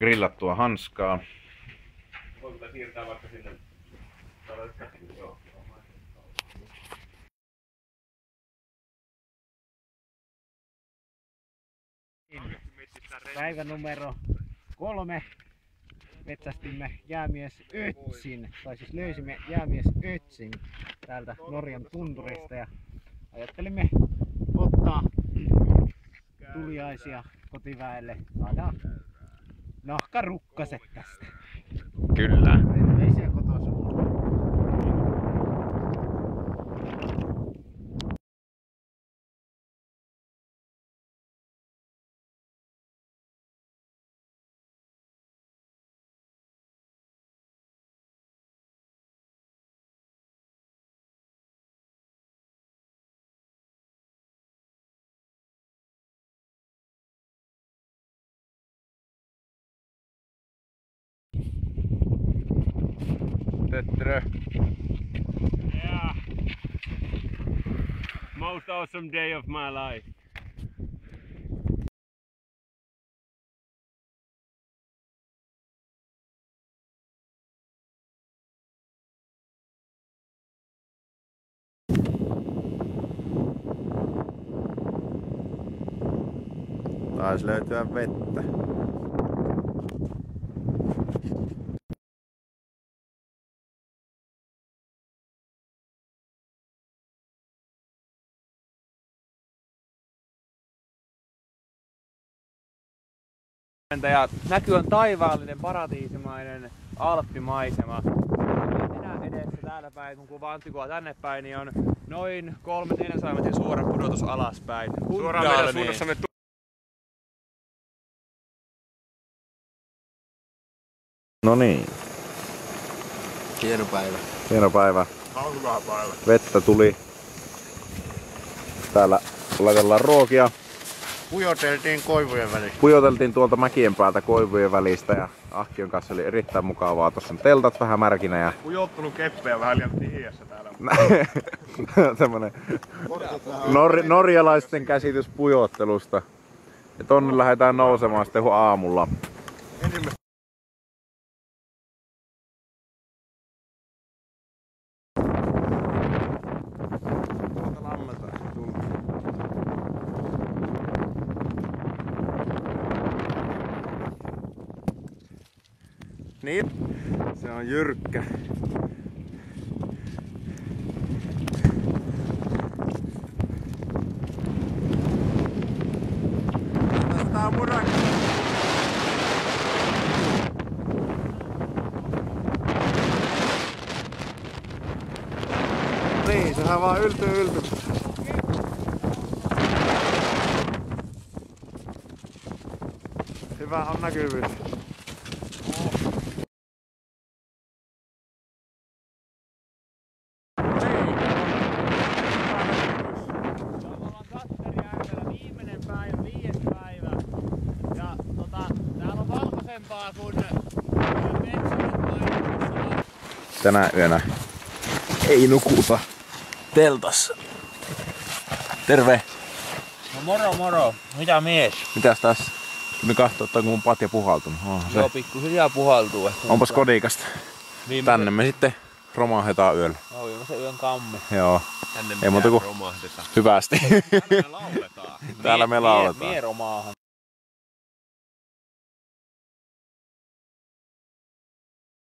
Grillattua hanskaa. Voiko siirtää vaikka sinne? Päivä numero 3. Metsästimme jäämies Ötsin, tai siis löysimme jäämies Ötsin täältä Norjan tunturista ja ajattelimme ottaa tuliaisia kotiväelle. Saadaan nahkarukkaset tästä. Kyllä. Terveisiä kotosuunnasta. Tötterö. Yeah. Most awesome day of my life. Taisi löytyä vettä. Ja näky on taivaallinen, paratiisimainen alppimaisema. Enää edessä täällä päin, kun kuvaa Anttikua tänne päin, niin on noin 300-400 metrin suora pudotus alaspäin. Suoraan meidän suunnassamme. No niin. Hieno päivä. Hieno päivä. Hyvä päivä. Vettä tuli. Täällä laitellaan ruokia. Pujoteltiin koivujen välissä. Pujoteltiin tuolta mäkien päältä koivujen välistä ja Ahkion kanssa oli erittäin mukavaa. Tuossa on teltat vähän märkinä ja Pujottelun keppejä vähän liian tihiässä täällä. tämmönen norjalaisten käsitys pujottelusta. Ja tonne lähdetään nousemaan sitten aamulla. Niin, se on jyrkkä. Tästä on murakka. Niin, sehän vaan yltyy. Hyvä on näkyvyys. Tänä yönä ei nukuta teltassa. Terve! No moro moro, mitä mies? Mitäs tässä? Me kahtoo, että onko mun patja puhaltunut. Joo, pikkuhiljaa puhaltuu. Onpas kodikasta. Tänne me sitten romahdetaan yöllä. Joo, se yön kammi. Joo. Tänne ei muuta kuin romahdeta. hyvästi. Täällä me lauletaan. Täällä me lauletaan. Mie romaahan.